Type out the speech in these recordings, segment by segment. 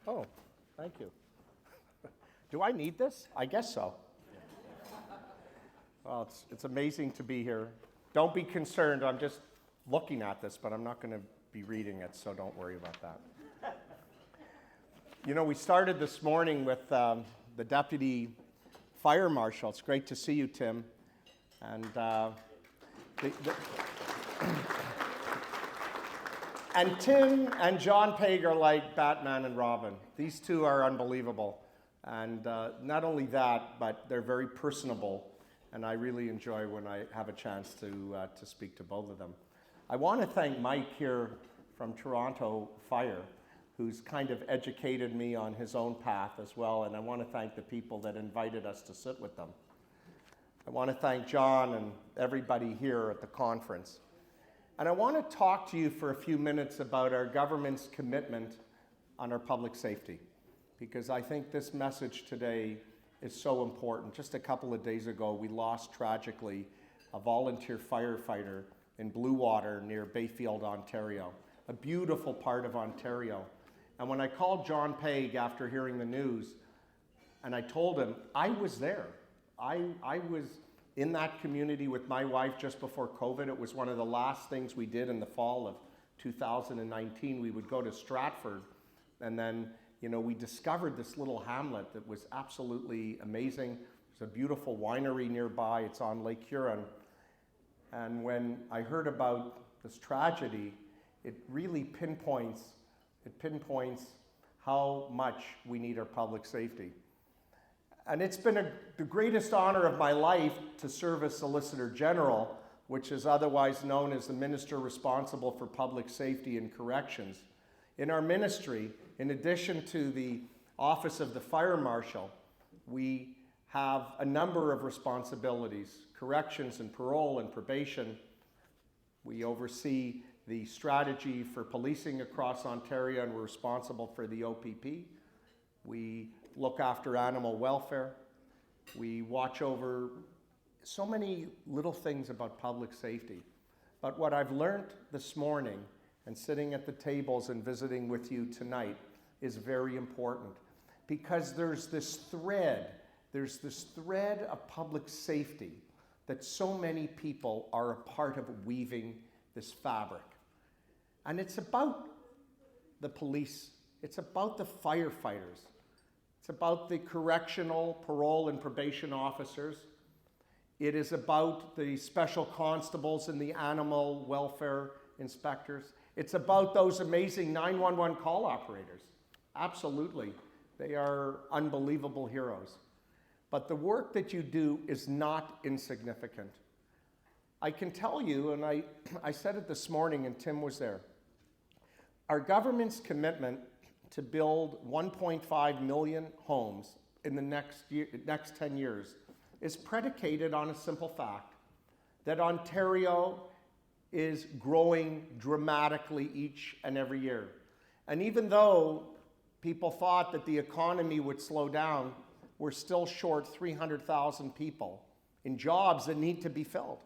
Oh, thank you. Do I need this? I guess so. Well, it's amazing to be here. Don't be concerned. I'm just looking at this, but I'm not going to be reading it, so don't worry about that. You know, we started this morning with the Deputy Fire Marshal. It's great to see you, Tim. And and Tim and John Paig are like Batman and Robin. These two are unbelievable. And not only that, but they're very personable. And I really enjoy when I have a chance to speak to both of them. I want to thank Mike here from Toronto Fire, who's kind of educated me on his own path as well. And I want to thank the people that invited us to sit with them. I want to thank John and everybody here at the conference. And I want to talk to you for a few minutes about our government's commitment on our public safety, because I think this message today is so important. Just a couple of days ago, we lost tragically a volunteer firefighter in Blue Water near Bayfield, Ontario, a beautiful part of Ontario. And when I called John Paig after hearing the news, and I told him, I was there. I was in that community with my wife just before COVID. It was one of the last things we did in the fall of 2019. We would go to Stratford, and then, you know, we discovered this little hamlet that was absolutely amazing. There's a beautiful winery nearby. It's on Lake Huron. And when I heard about this tragedy, it really pinpoints how much we need our public safety. And it's been the greatest honor of my life to serve as Solicitor General, which is otherwise known as the Minister responsible for public safety and corrections. In our ministry, in addition to the Office of the Fire Marshal, we have a number of responsibilities: corrections and parole and probation. We oversee the strategy for policing across Ontario, and we're responsible for the OPP. We look after animal welfare. We watch over so many little things about public safety. But what I've learned this morning and sitting at the tables and visiting with you tonight is very important, because there's this thread of public safety that so many people are a part of weaving this fabric. And it's about the police, it's about the firefighters, it's about the correctional, parole, and probation officers. It is about the special constables and the animal welfare inspectors. It's about those amazing 911 call operators. Absolutely. They are unbelievable heroes. But the work that you do is not insignificant. I can tell you, and I said it this morning, and Tim was there, our government's commitment to build 1.5 million homes in the next 10 years is predicated on a simple fact, that Ontario is growing dramatically each and every year. And even though people thought that the economy would slow down, we're still short 300,000 people in jobs that need to be filled.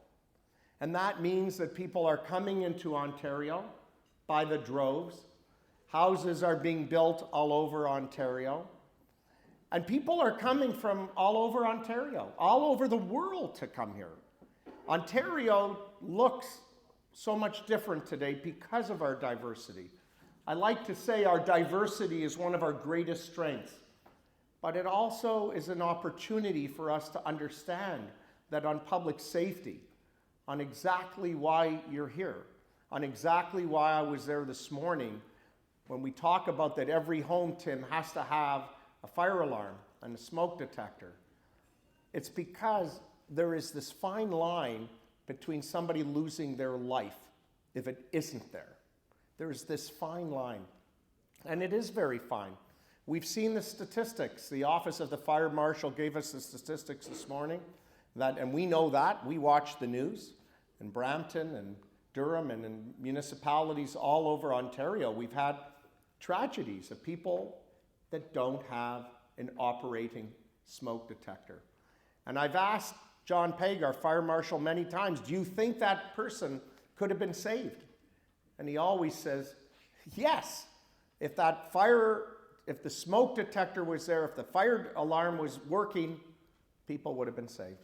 And that means that people are coming into Ontario by the droves. Houses are being built all over Ontario. And people are coming from all over Ontario, all over the world to come here. Ontario looks so much different today because of our diversity. I like to say our diversity is one of our greatest strengths, but it also is an opportunity for us to understand that on public safety, on exactly why you're here, on exactly why I was there this morning, when we talk about that every home, Tim, has to have a fire alarm and a smoke detector. It's because there is this fine line between somebody losing their life if it isn't there. There's this fine line, and it is very fine. We've seen the statistics. The Office of the Fire Marshal gave us the statistics this morning, and we know that. We watch the news in Brampton and Durham and in municipalities all over Ontario. We've had tragedies of people that don't have an operating smoke detector. And I've asked John Paig, our fire marshal, many times, do you think that person could have been saved? And he always says, yes. If that fire if the smoke detector was there, if the fire alarm was working, people would have been saved.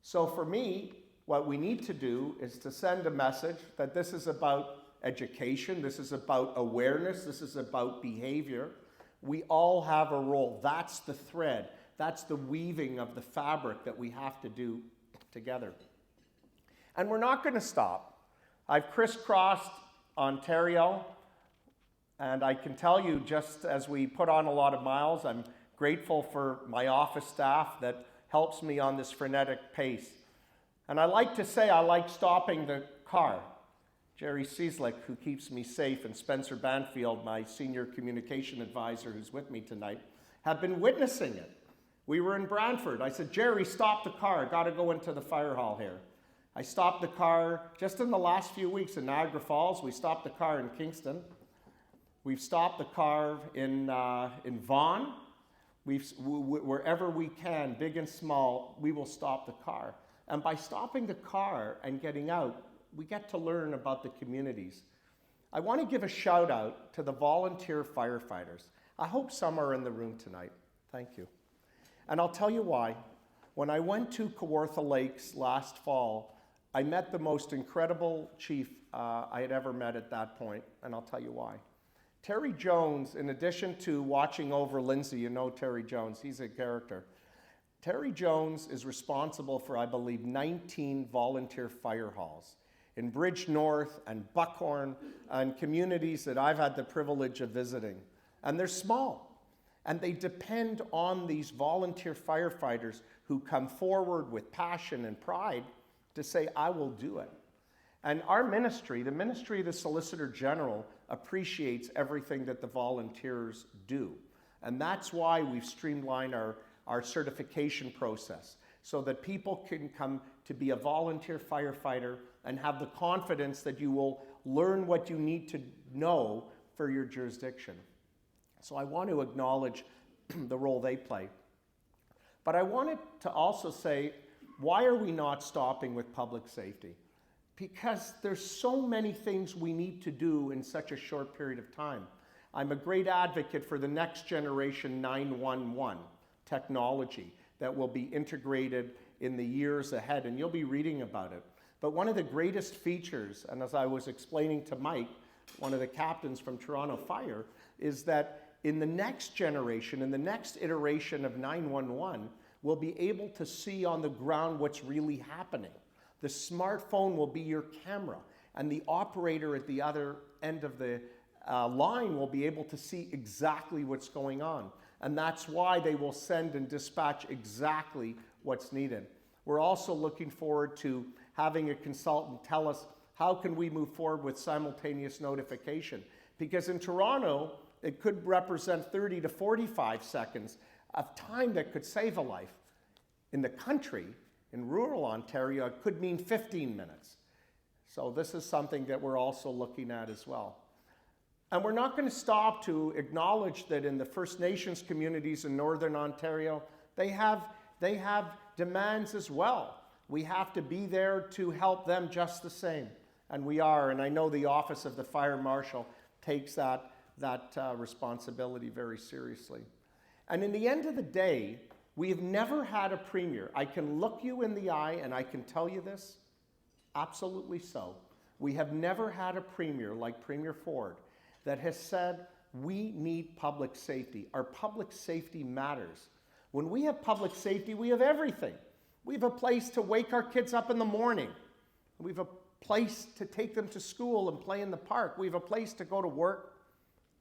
So for me, what we need to do is to send a message that this is about education, this is about awareness, this is about behavior. We all have a role. That's the thread. That's the weaving of the fabric that we have to do together. And we're not going to stop. I've crisscrossed Ontario, and I can tell you, just as we put on a lot of miles, I'm grateful for my office staff that helps me on this frenetic pace. And I like to say I like stopping the car. Jerry Cieslik, who keeps me safe, and Spencer Banfield, my senior communication advisor who's with me tonight, have been witnessing it. We were in Brantford. I said, Jerry, stop the car. Got to go into the fire hall here. I stopped the car just in the last few weeks in Niagara Falls. We stopped the car in Kingston. We've stopped the car in Vaughan. Wherever we can, big and small, we will stop the car. And by stopping the car and getting out, we get to learn about the communities. I want to give a shout out to the volunteer firefighters. I hope some are in the room tonight. Thank you. And I'll tell you why. When I went to Kawartha Lakes last fall, I met the most incredible chief I had ever met at that point, and I'll tell you why. Terry Jones, in addition to watching over Lindsay, you know Terry Jones, he's a character. Terry Jones is responsible for, I believe, 19 volunteer fire halls in Bridge North and Buckhorn and communities that I've had the privilege of visiting. And they're small, and they depend on these volunteer firefighters who come forward with passion and pride to say, I will do it. And our ministry, the ministry of the Solicitor General, appreciates everything that the volunteers do. And that's why we've streamlined our certification process, so that people can come to be a volunteer firefighter and have the confidence that you will learn what you need to know for your jurisdiction. So I want to acknowledge the role they play. But I wanted to also say, why are we not stopping with public safety? Because there's so many things we need to do in such a short period of time. I'm a great advocate for the next generation 911 technology that will be integrated in the years ahead, and you'll be reading about it. But one of the greatest features, and as I was explaining to Mike, one of the captains from Toronto Fire, is that in the next generation, in the next iteration of 911, we'll be able to see on the ground what's really happening. The smartphone will be your camera, and the operator at the other end of the line will be able to see exactly what's going on. And that's why they will send and dispatch exactly what's needed. We're also looking forward to having a consultant tell us how can we move forward with simultaneous notification. Because in Toronto, it could represent 30 to 45 seconds of time that could save a life. In the country, in rural Ontario, it could mean 15 minutes. So this is something that we're also looking at as well. And we're not going to stop to acknowledge that in the First Nations communities in Northern Ontario, they have demands as well. We have to be there to help them just the same. And we are, and I know the Office of the Fire Marshal takes that responsibility very seriously. And in the end of the day, we have never had a premier. I can look you in the eye and I can tell you this, absolutely so. We have never had a premier like Premier Ford that has said, we need public safety. Our public safety matters. When we have public safety, we have everything. We have a place to wake our kids up in the morning. We have a place to take them to school and play in the park. We have a place to go to work.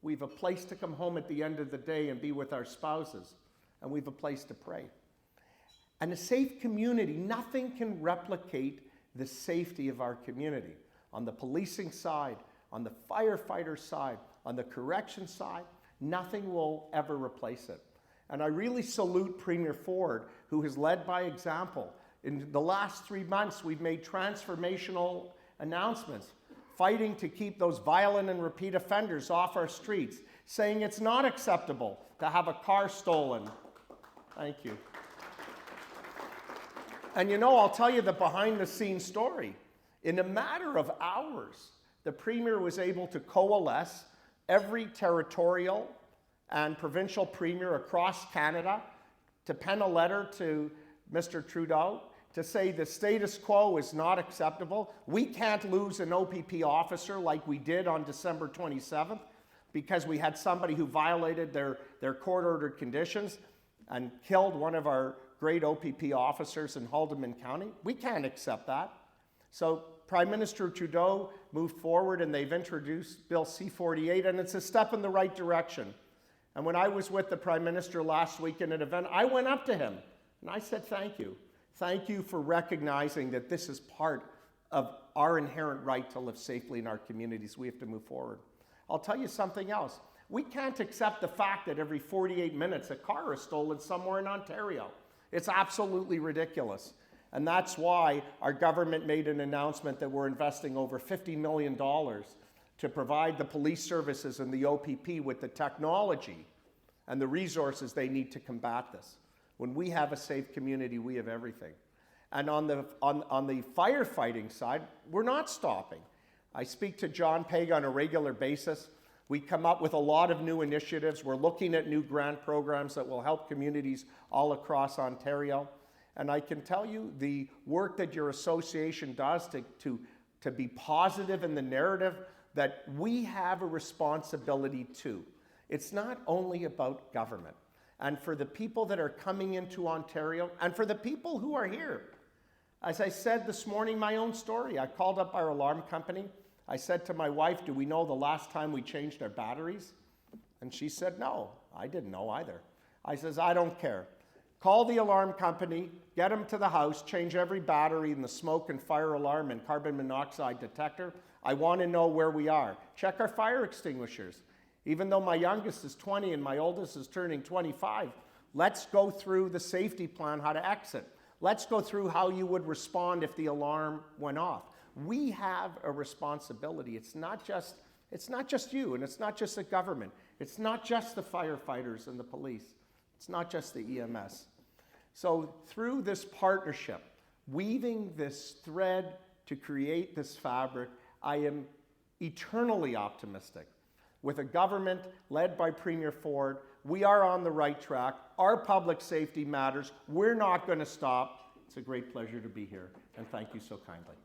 We have a place to come home at the end of the day and be with our spouses. And we have a place to pray. And a safe community, nothing can replicate the safety of our community. On the policing side, on the firefighter side, on the correction side, nothing will ever replace it. And I really salute Premier Ford, who has led by example. In the last 3 months, we've made transformational announcements, fighting to keep those violent and repeat offenders off our streets, saying it's not acceptable to have a car stolen. Thank you. And you know, I'll tell you the behind-the-scenes story. In a matter of hours, the Premier was able to coalesce every territorial and provincial premier across Canada to pen a letter to Mr. Trudeau to say the status quo is not acceptable. We can't lose an OPP officer like we did on December 27th because we had somebody who violated their court-ordered conditions and killed one of our great OPP officers in Haldimand County. We can't accept that. So Prime Minister Trudeau moved forward and they've introduced Bill C-48, and it's a step in the right direction. And when I was with the Prime Minister last week in an event, I went up to him and I said, thank you. Thank you for recognizing that this is part of our inherent right to live safely in our communities. We have to move forward. I'll tell you something else. We can't accept the fact that every 48 minutes a car is stolen somewhere in Ontario. It's absolutely ridiculous. And that's why our government made an announcement that we're investing over $50 million to provide the police services and the OPP with the technology and the resources they need to combat this. When we have a safe community, we have everything. And on the firefighting side, we're not stopping. I speak to John Peg on a regular basis. We come up with a lot of new initiatives. We're looking at new grant programs that will help communities all across Ontario. And I can tell you the work that your association does to be positive in the narrative that we have a responsibility too. It's not only about government. And for the people that are coming into Ontario, and for the people who are here, as I said this morning, my own story, I called up our alarm company. I said to my wife, do we know the last time we changed our batteries? And she said, no, I didn't know either. I says, I don't care. Call the alarm company, get them to the house, change every battery in the smoke and fire alarm and carbon monoxide detector. I want to know where we are. Check our fire extinguishers. Even though my youngest is 20 and my oldest is turning 25, let's go through the safety plan, how to exit. Let's go through how you would respond if the alarm went off. We have a responsibility. It's not just you, and it's not just the government. It's not just the firefighters and the police. It's not just the EMS. So through this partnership, weaving this thread to create this fabric, I am eternally optimistic. With a government led by Premier Ford, we are on the right track. Our public safety matters. We're not going to stop. It's a great pleasure to be here, and thank you so kindly.